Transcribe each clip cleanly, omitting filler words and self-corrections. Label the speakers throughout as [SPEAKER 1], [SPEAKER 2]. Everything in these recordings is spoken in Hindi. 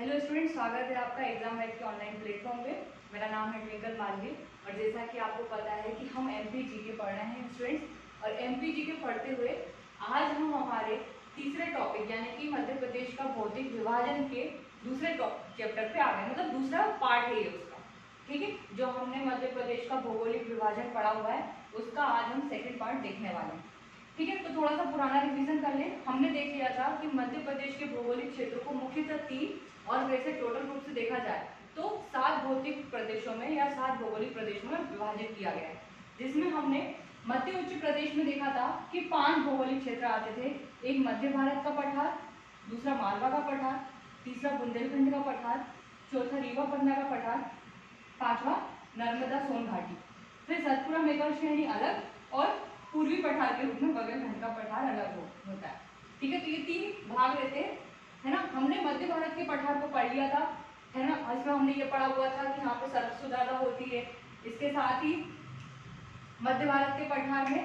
[SPEAKER 1] हेलो स्टूडेंट, स्वागत है आपका एग्जाम वेट के ऑनलाइन प्लेटफॉर्म पे। मेरा नाम है ट्विंकल मालवी और जैसा कि आपको पता है कि हम एमपीजीके पढ़ रहे हैं स्टूडेंट्स। और एमपीजीके पढ़ते हुए आज हम हमारे तीसरे टॉपिक यानी कि मध्य प्रदेश का भौतिक विभाजन के दूसरे चैप्टर पे आ गए, मतलब दूसरा पार्ट है ये उसका। ठीक है, जो हमने मध्य प्रदेश का भौगोलिक विभाजन पढ़ा हुआ है उसका आज हम सेकेंड पार्ट देखने वाले हैं। ठीक है, तो थोड़ा सा पुराना रिवीजन कर लें। हमने देख लिया था कि मध्य प्रदेश के भौगोलिक क्षेत्र को मुख्यतः 3 और वैसे टोटल रूप से देखा जाए तो 7 भौतिक प्रदेशों में या 7 भौगोलिक प्रदेशों में विभाजित किया गया है, जिसमें हमने मध्य उच्च प्रदेश में देखा था कि 5 भौगोलिक क्षेत्र आते थे। एक मध्य भारत का पठार, दूसरा मालवा का पठार, तीसरा बुंदेलखंड का पठार, चौथा रीवा पन्ना का पठार, पांचवा नर्मदा सोन घाटी, फिर सतपुरा मेघाल श्रेणी अलग और पूर्वी पठार के रूप में बगलखंड का पठार अलग होता है। ठीक है, तो ये 3 भाग रहते हैं, है ना। हमने मध्य भारत के पठार को पढ़ लिया था, है ना। इसमें हमने ये पढ़ा हुआ था कि यहाँ पे सरसों ज्यादा होती है। इसके साथ ही मध्य भारत के पठार में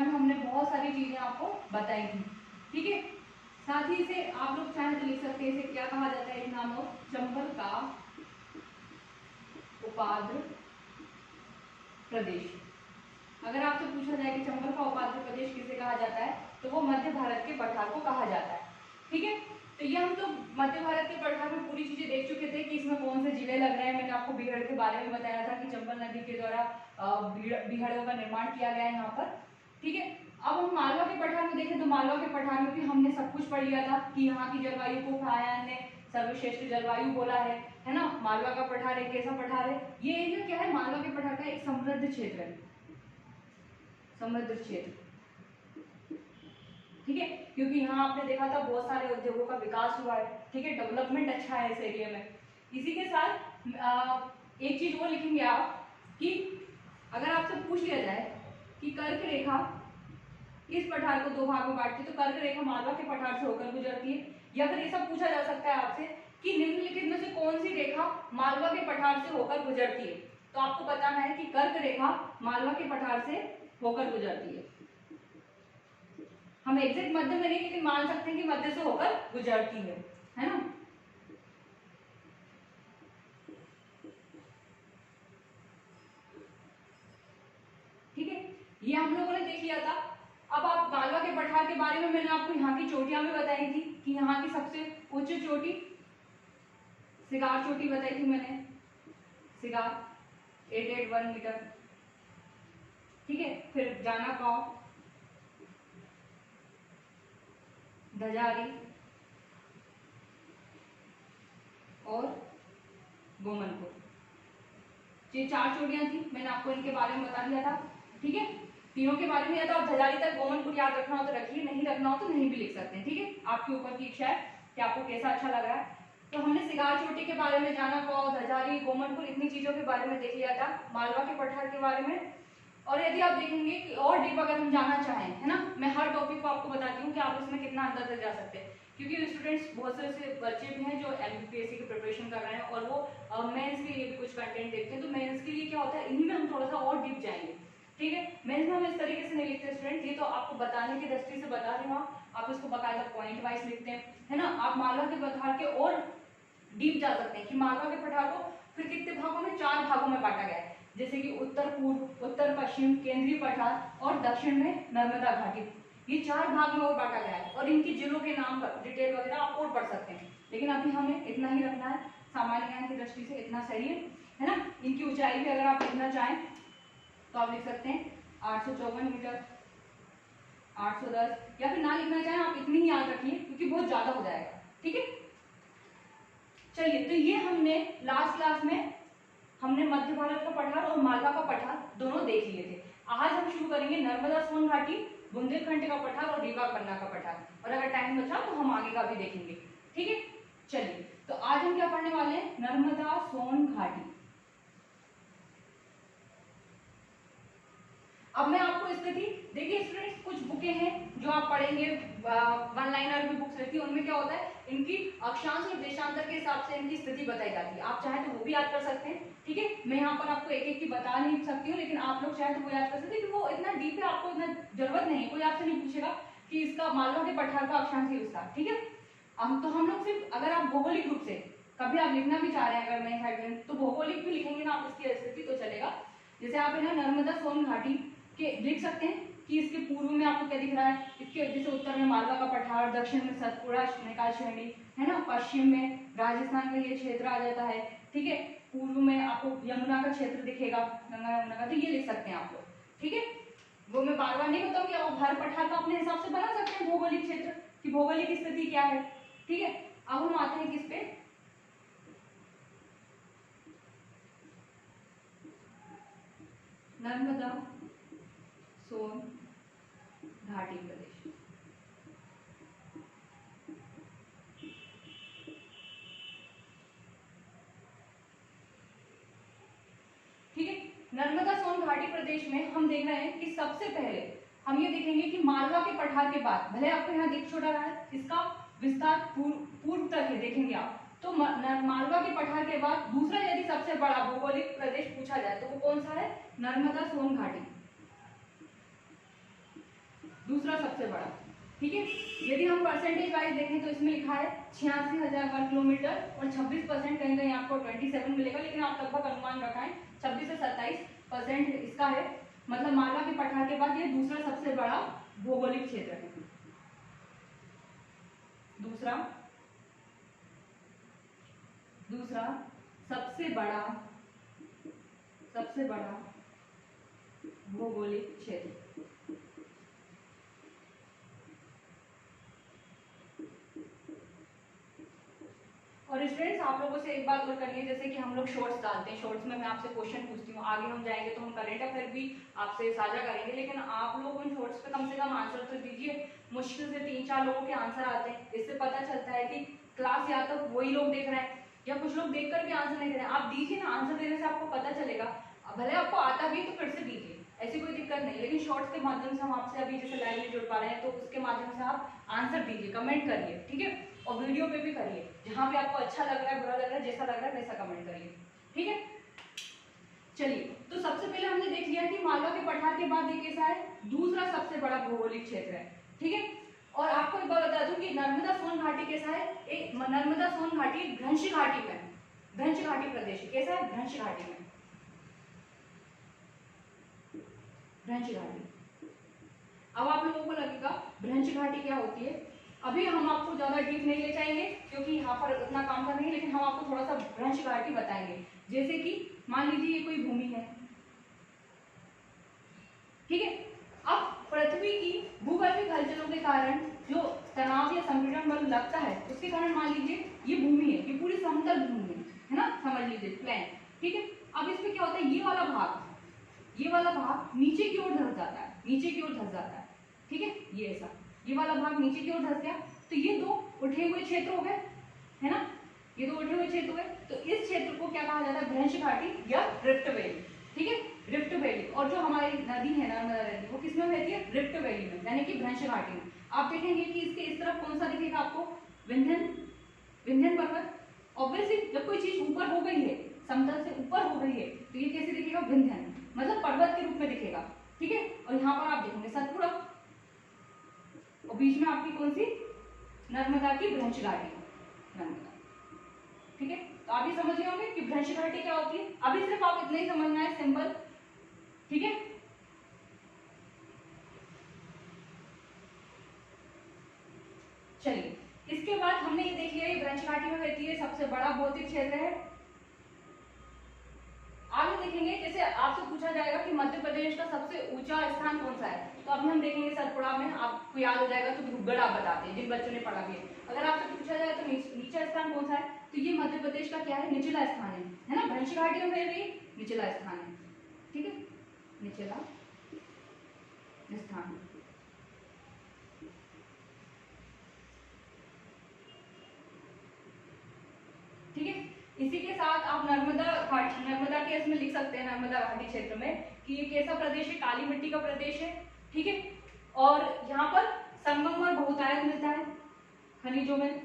[SPEAKER 1] हमने बहुत सारी चीजें आपको बताई थी। ठीक है, साथ ही इसे आप लोग चाहे तो लिख सकते हैं, इसे क्या कहा जाता है, नाम चंबल का उपाद्र प्रदेश। अगर आपसे पूछा जाए कि चंबल का उपाद्र प्रदेश किसे कहा जाता है तो वो मध्य भारत के पठार को कहा जाता है। ठीक है, तो ये हम तो मध्य भारत के पठार में पूरी चीजें देख चुके थे कि इसमें कौन से जिले लग रहे हैं। मैंने आपको बीहड़ के बारे में बताया था कि चंबल नदी के द्वारा बीहड़ों का निर्माण किया गया है यहाँ पर। ठीक है, अब हम मालवा के पठार में देखें तो मालवा के पठार में भी हमने सब कुछ पढ़ लिया था कि यहाँ की जलवायु को फायान ने सर्वश्रेष्ठ जलवायु बोला है ना। मालवा का पठार एक कैसा पठार है, ये एरिया क्या है, मालवा के पठार का एक समृद्ध क्षेत्र है, समृद्ध क्षेत्र। ठीक है, क्योंकि यहाँ आपने देखा था बहुत सारे उद्योगों का विकास हुआ है। ठीक है, डेवलपमेंट अच्छा है इस एरिया में। इसी के साथ एक चीज वो लिखेंगे आप कि अगर आपसे पूछ लिया जाए कि कर्क रेखा किस पठार को 2 भाग में बांटती है, तो कर्क रेखा मालवा के पठार से होकर गुजरती है। या फिर ये सब पूछा जा सकता है आपसे कि निम्नलिखित में से कौन सी रेखा मालवा के पठार से होकर गुजरती है, तो आपको बताना है कि कर्क रेखा मालवा के पठार से होकर गुजरती है। हम एग्जैक्ट मध्य में नहीं, लेकिन मान सकते हैं कि मध्य से होकर गुजरती है ना। ठीक है, ये हम लोगों ने देख लिया था। अब आप मालवा के पठार के बारे में मैंने आपको यहाँ की चोटियां भी बताई थी कि यहाँ की सबसे उच्च चोटी सिगार चोटी बताई थी मैंने, सिगार 881 मीटर। ठीक है, फिर जाना गांव, धजारी और गोमनपुर, ये 4 चोटियां थी। मैंने आपको इनके बारे में बता दिया था। ठीक है, तीनों के बारे में, या तो आप धजारी तक गोमनपुर याद रखना हो तो रखिए, नहीं रखना हो तो नहीं भी लिख सकते हैं। ठीक है, आपके ऊपर की इच्छा है कि आपको कैसा अच्छा लग रहा है। तो हमने सिगार चोटी के बारे में, जाना गांव, धजारी, गोमनपुर, इतनी चीजों के बारे में देख लिया था। मालवा के पठार के बारे में, और यदि आप देखेंगे कि और डीप अगर हम जाना चाहें, है ना, मैं हर टॉपिक को आपको बताती हूँ कि आप इसमें कितना अंदर तक जा सकते हैं, क्योंकि स्टूडेंट्स बहुत से ऐसे बच्चे भी हैं जो एमपीएससी की प्रिपरेशन कर रहे हैं और वो मेंस के लिए भी कुछ कंटेंट देखते हैं। तो मेंस के लिए क्या होता है, इन्हीं में हम थोड़ा सा और डीप जाएंगे। ठीक है, मेंस में हम इस तरीके से नहीं लिखते स्टूडेंट, ये तो आपको बताने की दृष्टि से बता रही हूँ, आप इसको बाकायदा पॉइंट वाइज लिखते हैं, है ना। आप मालवा के पठार के और डीप जा सकते हैं कि मालवा के पठार को फिर कितने भागों में, 4 भागों में बांटा गया है, जैसे कि उत्तर पूर्व, उत्तर पश्चिम, केंद्रीय पठार और दक्षिण में नर्मदा घाटी। ये 4 भाग में और बांटा गया है और इनकी जिलों के नाम पर डिटेल वगैरह आप और पढ़ सकते हैं, लेकिन अभी हमें इतना ही रखना है, सामान्य ज्ञान की दृष्टि से इतना सही है ना। इनकी ऊंचाई भी अगर आप लिखना चाहें तो आप लिख सकते हैं 854 मीटर, 810, या फिर ना लिखना चाहें आप इतनी ही याद रखिए क्योंकि बहुत ज्यादा हो जाएगा। ठीक है, चलिए, तो ये हमने लास्ट क्लास में हमने मध्य भारत का पठार और मालवा का पठार दोनों देख लिए थे। आज हम शुरू करेंगे नर्मदा सोन घाटी, बुंदेलखंड का पठार और रीवा पन्ना का पठार, और अगर टाइम बचा तो हम आगे का भी देखेंगे। ठीक है, चलिए, तो आज हम क्या पढ़ने वाले हैं, नर्मदा सोन घाटी। अब मैं आपको स्थिति देखिए स्टूडेंट्स, कुछ बुकें हैं जो आप पढ़ेंगे, वन लाइनर भी बुक्स रहती है, उनमें क्या होता है, इनकी अक्षांश और देशांतर के हिसाब से इनकी स्थिति बताई जाती है। आप चाहे तो वो भी याद कर सकते हैं। ठीक है, मैं यहाँ पर आपको एक एक की बता नहीं सकती हूँ, लेकिन आप लोग चाहे तो वो याद कर सकते हैं, क्योंकि वो इतना डीप है, आपको इतना जरूरत नहीं है, कोई आपसे नहीं पूछेगा कि इसका मालवा के पठार का अक्षांश ही उसका। ठीक है, हम लोग सिर्फ, अगर आप भौगोलिक रूप से कभी आप लिखना भी चाह रहे हैं अगर नए साइड में, तो भौगोलिक भी लिखेंगे ना आप इसकी स्थिति तो चलेगा। जैसे आप है ना नर्मदा सोन घाटी के लिख सकते हैं कि इसके पूर्व में आपको क्या दिख रहा है, इसके जैसे उत्तर में मालवा का पठार, दक्षिण में सतपुड़ा नैनीताल श्रेणी है ना, पश्चिम में राजस्थान का ये क्षेत्र आ जाता है, ठीक है, पूर्व में आपको यमुना का क्षेत्र दिखेगा, गंगा यमुना का, तो ये लिख सकते हैं आप लोग, ठीक है। वो मैं बार बार नहीं बताऊंगी, आप हर पठार का अपने हिसाब से बना सकते हैं भौगोलिक क्षेत्र की भौगोलिक स्थिति क्या है, ठीक है। अब हम आते हैं किस पे, नर्मदा सोन घाटी प्रदेश। ठीक है, नर्मदा सोन घाटी प्रदेश में हम देख रहे हैं कि सबसे पहले हम ये देखेंगे कि मालवा के पठार के बाद, भले आपको यहाँ दिख छोटा रहा है, इसका विस्तार पूर्व तक है, देखेंगे आप, तो मालवा के पठार के बाद दूसरा यदि सबसे बड़ा भौगोलिक प्रदेश पूछा जाए तो वो कौन सा है, नर्मदा सोन घाटी, दूसरा सबसे बड़ा, ठीक है। यदि हम परसेंटेज वाइज देखें तो इसमें लिखा है 86,000 वर्ग किलोमीटर और 26% कहीं कहीं आपको 27 मिलेगा, लेकिन आप लगभग अनुमान रखाएं 26 से 27% इसका है, मतलब मालवा के पठार के बाद ये दूसरा सबसे बड़ा भौगोलिक क्षेत्र है, दूसरा सबसे बड़ा भौगोलिक क्षेत्र। और स्टूडेंट्स आप लोगों से एक बात और करनी है, जैसे कि हम लोग शॉर्ट्स डालते हैं, शॉर्ट्स में मैं आपसे क्वेश्चन पूछती हूँ, आगे हम जाएंगे तो हम करंट अफेयर भी आपसे साझा करेंगे, लेकिन आप लोग उन शॉर्ट्स पे कम से कम आंसर तो दीजिए। मुश्किल से 3-4 लोगों के आंसर आते हैं, इससे पता चलता है कि क्लास या तो वही लोग देख रहे हैं या कुछ लोग देखकर भी आंसर नहीं दे रहे हैं। आप दीजिए ना, आंसर देने से आपको पता चलेगा, भले आपको आता भी तो फिर से दीजिए, ऐसी कोई दिक्कत नहीं, लेकिन शॉर्ट्स के माध्यम से हम आपसे अभी जैसे लाइव में जुड़ पा रहे हैं तो उसके माध्यम से आप आंसर दीजिए, कमेंट करिए, ठीक है, और वीडियो पे भी करिए, जहां पे आपको अच्छा लग रहा है, बुरा लग रहा है, जैसा लग रहा है वैसा कमेंट करिए, ठीक है। चलिए, तो सबसे पहले हमने देख लिया कि मालवा के पठार के बाद ये कैसा है, दूसरा सबसे बड़ा भौगोलिक क्षेत्र है, ठीक है। और आपको एक बात बता दूं कि नर्मदा सोन घाटी कैसा है, एक नर्मदा सोन घाटी भ्रंश घाटी में, भ्रंश घाटी प्रदेश कैसा है, भ्रंश घाटी में, भ्रंश घाटी। अब आप लोगों को लगेगा भ्रंश घाटी क्या होती है, अभी हम आपको ज्यादा डीप नहीं ले जाएंगे क्योंकि यहाँ पर उतना काम कर नहीं है, लेकिन हम आपको थोड़ा सा भ्रंश घाटी बताएंगे। जैसे कि मान लीजिए ये कोई भूमि है, ठीक है, अब पृथ्वी की भूगर्भीय हलचलों के कारण जो तनाव या संपीड़न बल लगता है उसके कारण मान लीजिए ये भूमि है, ये पूरी समतल भूमि है ना, समझ लीजिए प्लेन, ठीक है। अब इसमें क्या होता है, ये वाला भाग नीचे की ओर धंस जाता है, नीचे की ओर धंस जाता है, ठीक है, ये ऐसा, ये वाला भाग नीचे की ओर धंस गया, तो ये दो उठे हुए क्षेत्र हो गए, है ना, ये दो उठे हुए क्षेत्र हुए, तो इस क्षेत्र को क्या कहा जाता है, भ्रंश घाटी या रिफ्ट वैली, ठीक है, रिफ्ट वैली। और जो हमारी नदी है नर्मदा नदी, वो किसमें बहती है, रिफ्ट वैली में, यानी कि भ्रंश घाटी में। आप देखेंगे कि इसके इस तरफ कौन सा दिखेगा आपको, विंध्यन पर्वत। ऑब्वियसली जब कोई चीज ऊपर हो गई है, समतल से ऊपर हो गई है, तो ये कैसे दिखेगा, विंध्यन, मतलब पर्वत के रूप में दिखेगा, ठीक है। और यहाँ पर आप देखेंगे सतपुड़ा, और बीच में आपकी कौन सी, नर्मदा की भ्रंश घाटी, नर्मदा, ठीक है। तो आप ये समझ गए होंगे कि भ्रंश घाटी क्या होती है, अभी सिर्फ आप इतना ही समझना है, सिंपल, ठीक है। चलिए, इसके बाद हमने ये देख लिया ये भ्रंश घाटी में रहती है, सबसे बड़ा भौतिक क्षेत्र है। आगे देखेंगे, जैसे आपसे पूछा जाएगा कि मध्य प्रदेश का सबसे ऊंचा स्थान कौन सा है, तो अभी हम देखेंगे सतपुड़ा में, आपको याद हो जाएगा तो ध्रुवगढ़ आप बताते हैं, जिन बच्चों ने पढ़ा भी है। अगर आपसे पूछा जाए तो नीचा स्थान कौन सा है, तो ये मध्य प्रदेश का क्या है, निचला स्थान है ना, भ्रंश घाटी में भी निचला स्थान है, ठीक है, निचला स्थान। ठीक है, इसी के साथ आप नर्मदा के इसमें लिख सकते हैं, नर्मदा घाटी क्षेत्र में, कि ये कैसा प्रदेश है, काली मिट्टी का प्रदेश है, ठीक है। और यहाँ पर संगमरमर बहुतायत मिलता है, खनिजों में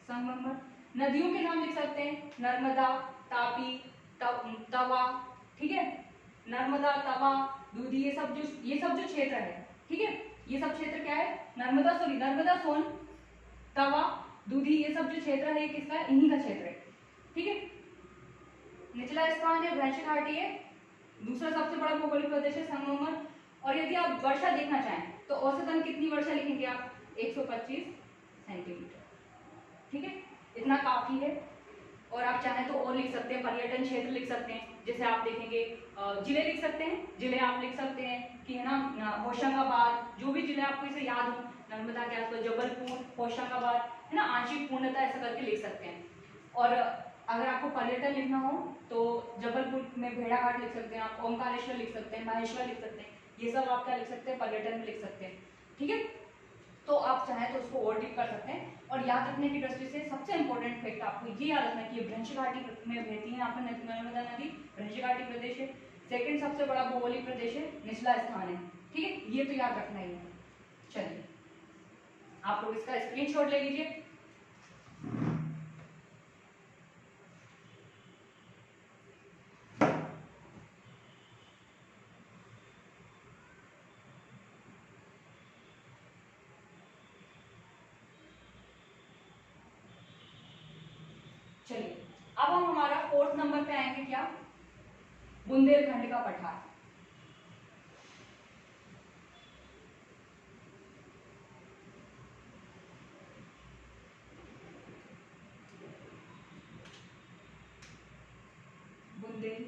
[SPEAKER 1] संगमरमर। नदियों के नाम लिख सकते हैं, नर्मदा, तापी, तवा, ठीक है, नर्मदा, तवा, दूधी, ये सब जो क्षेत्र है, ठीक है, ये सब क्षेत्र क्या है, नर्मदा सोन, तवा, दूधी, ये सब जो क्षेत्र है ये किसका है, इन्हीं का क्षेत्र है। ठीक है, निचला स्थान है भ्रंश घाटी है, दूसरा सबसे बड़ा भौगोलिक प्रदेश है संगमरमर। और यदि आप वर्षा देखना चाहें तो औसतन कितनी वर्षा लिखेंगे आप, 125 सेंटीमीटर। ठीक है, इतना काफी है। और आप चाहें तो और लिख सकते हैं, पर्यटन क्षेत्र लिख सकते हैं, जैसे आप देखेंगे जिले लिख सकते हैं, जिले आप लिख सकते हैं कि है ना, होशंगाबाद, जो भी जिले आपको इसे याद हो नर्मदा के आसपास, जबलपुर, होशंगाबाद, है ना, आंशिक पूर्णता ऐसा करके लिख सकते हैं। और अगर आपको पर्यटन लिखना हो तो जबलपुर में भेड़ा घाट लिख सकते हैं आप, ओमकारेश्वर लिख सकते हैं, माहेश्वर लिख सकते हैं, ये सब आप क्या लिख सकते हैं, पर्यटन में लिख सकते हैं। ठीक है, तो आप चाहें तो उसको और डिप कर सकते हैं। और याद रखने की दृष्टि से सबसे इंपॉर्टेंट फैक्ट आपको ये याद रखना है कि भ्रंश घाटी में बहती है यहाँ पर नर्मदा नदी, भ्रंश घाटी प्रदेश है, सेकंड सबसे बड़ा भौगोलिक प्रदेश है, निचला स्थान है। ठीक है, ये तो याद रखना ही है। चलिए आप लोग इसका स्क्रीनशॉट ले लीजिए। चलिए अब हम हमारा 4th नंबर पे आएंगे, क्या, बुंदेलखंड का पठार। बुंदेल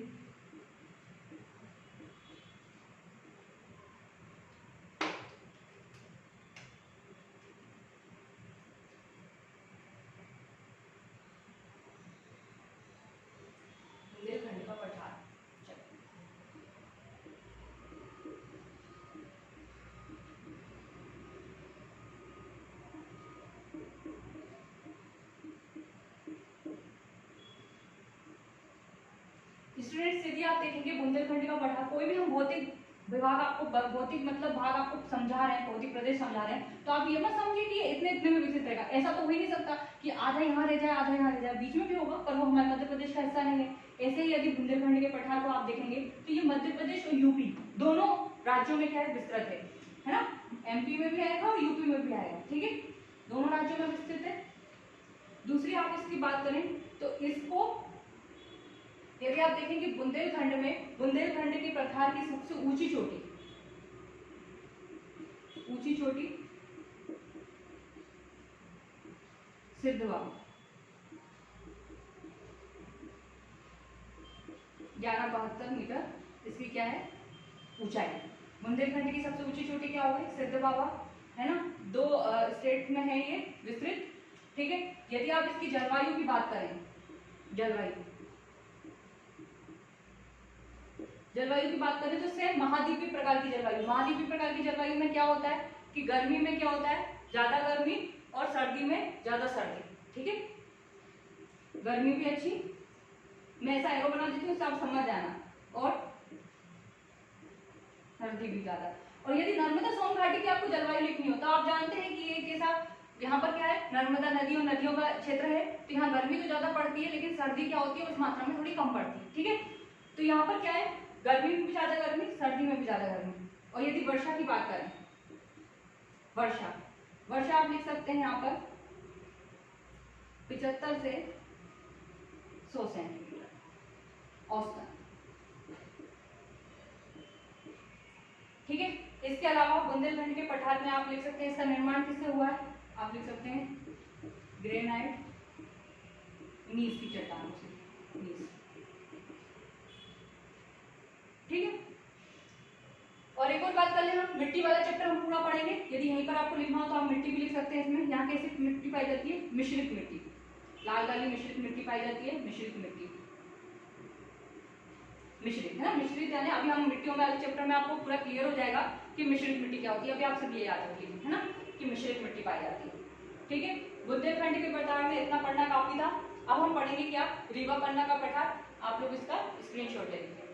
[SPEAKER 1] बुंदेलखंड का पठार। स्टूडेंट्स यदि आप देखेंगे बुंदेलखंड का पठार, कोई भी हम भौतिक विभाग आपको भौतिक मतलब भाग आपको समझा रहे हैं, भौतिक प्रदेश समझा रहे हैं, तो आप ये मत समझिए कि इतने इतने में विकसित रहेगा। ऐसा तो हो ही नहीं सकता कि आधा यहाँ रह जाए आधा यहाँ रह जाए, बीच में भी होगा, पर वो हमारे मध्य प्रदेश का हिस्सा नहीं है। ऐसे ही यदि बुंदेलखंड के पठार को आप देखेंगे तो ये मध्य प्रदेश और यूपी दोनों राज्यों में क्या है, विस्तृत है ना, एमपी में भी आएगा और यूपी में भी आएगा। ठीक है, दोनों राज्यों में विस्तृत है। दूसरी आप इसकी बात करें तो इसको यदि आप देखेंगे बुंदेलखंड में, बुंदेलखंड के पठार की सबसे ऊंची चोटी सिद्धवा, 1172 मीटर इसकी क्या है, ऊंचाई। बुंदेलखंड की सबसे ऊंची चोटी क्या होगी, सिद्ध बाबा, है ना, 2 स्टेट में है ये विस्तृत। ठीक है, यदि आप इसकी जलवायु की बात करें, जलवायु की बात करें तो सेम महाद्वीपीय प्रकार की जलवायु, महाद्वीपीय प्रकार की जलवायु में क्या होता है कि गर्मी में क्या होता है, ज्यादा गर्मी, और सर्दी में ज्यादा सर्दी। ठीक है, गर्मी भी अच्छी, मैं ऐसा एरो बना देती हूँ उससे आप समझ जाना, और सर्दी भी ज्यादा। और यदि नर्मदा सोन घाटी की आपको जलवायु लिखनी हो तो आप जानते हैं कि ये कैसा, यहाँ पर क्या है, नर्मदा नदी और नदियों का क्षेत्र है, तो यहाँ गर्मी तो ज्यादा पड़ती है लेकिन सर्दी क्या होती है उस मात्रा में थोड़ी कम पड़ती है। ठीक है, तो यहाँ पर क्या है, गर्मी में भी ज्यादा गर्मी, सर्दी में भी ज्यादा गर्मी। और यदि वर्षा की बात करें, वर्षा आप लिख सकते हैं यहाँ पर 75 से 100 सेंटीमीटर औसतन। ठीक है, इसके अलावा बुंदेलखंड के पठार में आप लिख सकते हैं इसका निर्माण किससे हुआ है, आप लिख सकते हैं ग्रेनाइट, नीस की चट्टानों से, नीस। ठीक है, और एक और बात कर लेना, मिट्टी वाला चैप्टर हम पूरा पढ़ेंगे। यदि यहीं पर आपको लिखना हो तो आप मिट्टी भी लिख सकते हैं इसमें। यहाँ कैसे मिट्टी पाई जाती है, मिश्रित मिट्टी, लाल काली मिश्रित मिट्टी पाई जाती है, मिश्रित मिट्टी, मिश्रित है ना, मिश्रित यानी अभी हम मिट्टियों वाले चैप्टर में आपको पूरा क्लियर हो जाएगा कि मिश्रित मिट्टी क्या होती है। अभी आप सब ये याद रखिए, है ना, कि मिश्रित मिट्टी पाई जाती है। ठीक है, बुंदेलखंड के पठार में इतना पढ़ना काफी था। अब हम पढ़ेंगे क्या, रीवा पन्ना का पठार। आप लोग इसका स्क्रीनशॉट ले लीजिए।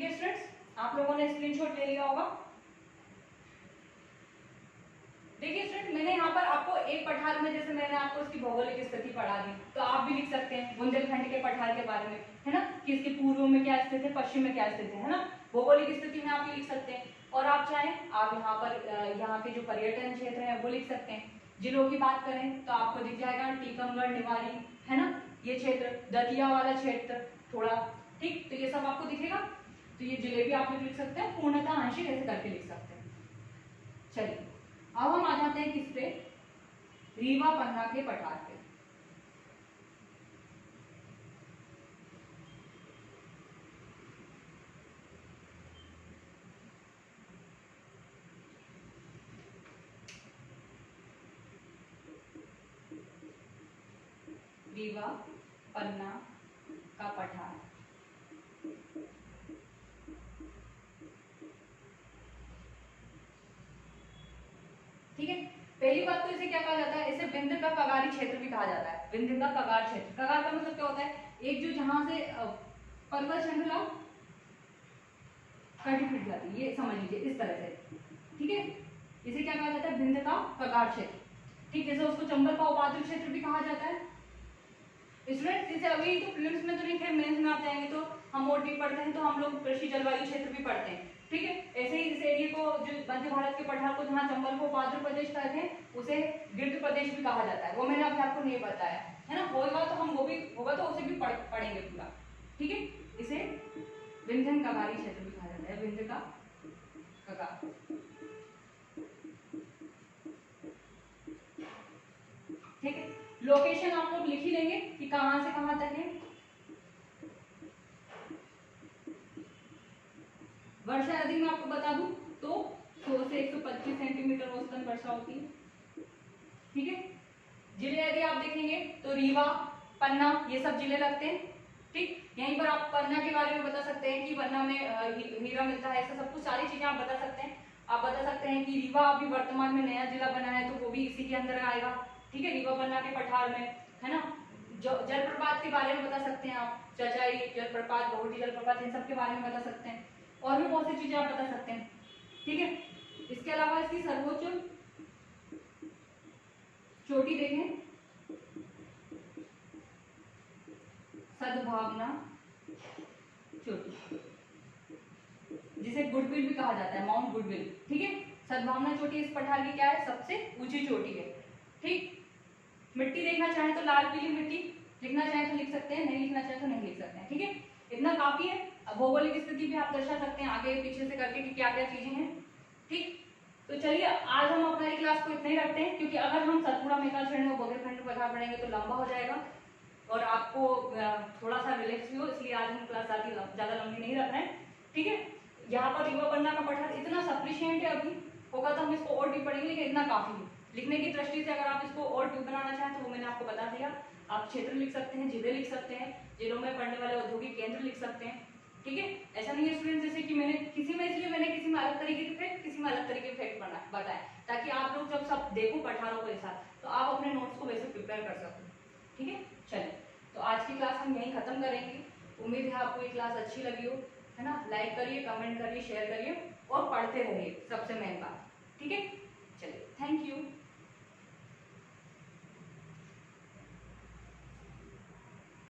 [SPEAKER 1] ठीक है स्टूडेंट्स, आप लोगों ने स्क्रीनशॉट ले लिया होगा। देखिए स्टूडेंट, मैंने यहाँ पर आपको एक पठार में, जैसे मैंने आपको इसकी भौगोलिक स्थिति पढ़ा दी, तो आप भी लिख सकते हैं बुंदेलखंड के पठार के बारे में, है ना, कि इसके पूर्व में क्या स्थित है, पश्चिम में क्या स्थित है ना, भौगोलिक स्थिति में आप ये लिख सकते हैं। और आप चाहें आप यहाँ पर यहाँ के जो पर्यटन क्षेत्र है वो लिख सकते हैं। जिलों की बात करें तो आपको दिख जाएगा टीकमगढ़, निवाड़ी, है ना, ये क्षेत्र, दतिया वाला क्षेत्र थोड़ा, ठीक, तो ये सब आपको दिखेगा। तो ये जिले भी आप लिख सकते हैं, पूर्णतः आंशिक ऐसे करके लिख सकते हैं। चलिए अब हम आ जाते हैं किस पे, रीवा पन्ना के पठार पे। रीवा पन्ना का पठार, ठीक है। पहली बात तो इसे क्या कहा जाता है, इसे विंध्य का कगारी क्षेत्र भी कहा जाता है। विंध्य का कगार क्षेत्र, कगार का मतलब क्या होता है, एक जो जहां से पर्वत श्रृंखला कटी फिट जाती है, ये समझ लीजिए इस तरह से, ठीक है। इसे क्या कहा जाता है, विंध्य का कगार क्षेत्र, ठीक, जैसे उसको चंबल का उपाद्री क्षेत्र भी कहा जाता है। स्टूडेंट जैसे अभी तो प्रीलिम्स में तो नहीं, फिर मेंस में आप जाएंगे तो हम और डीप पढ़ते हैं, तो हम लोग कृषि जलवायु क्षेत्र भी पढ़ते हैं, ठीक है। ऐसे ही इस एरिया को, जो मध्य भारत के पठार को जहाँ चंबल को उपाद्री प्रदेश कहते हैं, उसे गिर्द प्रदेश भी कहा जाता है। वो मैंने अभी आपको नहीं बताया, है ना, होगा तो हम वो भी होगा तो उसे भी पढ़ेंगे पूरा, ठीक है। इसे विंध्यन कगारी क्षेत्र भी कहा जाता है, विंध्य का कगार, ठीक है। लोकेशन आप लोग लिख ही लेंगे कि कहां से कहां तक है। वर्षा यदि मैं आपको बता दूं तो 100 से 125 सेंटीमीटर औसतन वर्षा होती है, ठीक है। जिले यदि आप देखेंगे तो रीवा, पन्ना, ये सब जिले लगते हैं, ठीक। यहीं पर आप पन्ना के बारे में बता सकते हैं कि पन्ना में हीरा मिलता है, ऐसा सब कुछ सारी चीजें आप बता सकते हैं। आप बता सकते हैं कि रीवा अभी वर्तमान में नया जिला बना है, तो वो भी इसी के अंदर आएगा, ठीक है, रीवा पन्ना के पठार में, है ना। जलप्रपात के बारे में बता सकते हैं आप, चचाई जलप्रपात, बहुटी जलप्रपात, इन सब के बारे में बता सकते हैं। और भी बहुत सी चीजें आप बता सकते हैं, ठीक है। इसके अलावा इसकी सर्वोच्च चोटी देखें, सद्भावना चोटी, जिसे गुडविल भी कहा जाता है, माउंट गुडविल, ठीक है। सद्भावना चोटी इस पठार की क्या है, सबसे ऊंची चोटी है, ठीक। मिट्टी देखना चाहे तो लाल पीली मिट्टी, लिखना चाहे तो लिख सकते हैं, नहीं लिखना चाहे तो नहीं लिख सकते हैं, ठीक है। इतना काफी है। भौगोलिक स्थिति भी आप दर्शा सकते हैं आगे पीछे से करके कि क्या क्या चीजें हैं, ठीक। तो चलिए आज हम अपनी क्लास को इतना ही रखते हैं, क्योंकि अगर हम सतपुड़ा मेघाल श्रेणी और बुंदेलखंड पठार पढ़ेंगे तो लंबा हो जाएगा और आपको थोड़ा सा रिलैक्स भी हो, इसलिए आज हम क्लास ज्यादा लंबी नहीं रख रहे हैं, ठीक है। यहाँ पर रीवा पन्ना का पठार इतना सफिशिएंट है, अभी होगा तो हम इसको और डीप पढ़ेंगे, लेकिन इतना काफी है। लिखने की दृष्टि से अगर आप इसको और डीप बनाना चाहें तो वो मैंने आपको बता दिया। आप क्षेत्र लिख सकते हैं, जिले लिख सकते हैं, जिलों में पढ़ने वाले औद्योगिक केंद्र लिख सकते हैं, ठीक है। ऐसा नहीं है स्टूडेंट जैसे कि मैंने किसी में किसी में अलग तरीके के फैक्ट, किसी में अलग तरीके के फैक्ट बताए, ताकि आप लोग जब सब देखो पठारों के साथ तो आप अपने नोट्स को वैसे प्रिपेयर कर सको, ठीक है। चलिए तो आज की क्लास हम यहीं खत्म करेंगे। उम्मीद है आपको ये क्लास अच्छी लगी हो, है ना। लाइक करिए, कमेंट करिए, शेयर करिए और पढ़ते रहिए, सबसे मेन बात, ठीक है। चलिए थैंक यू।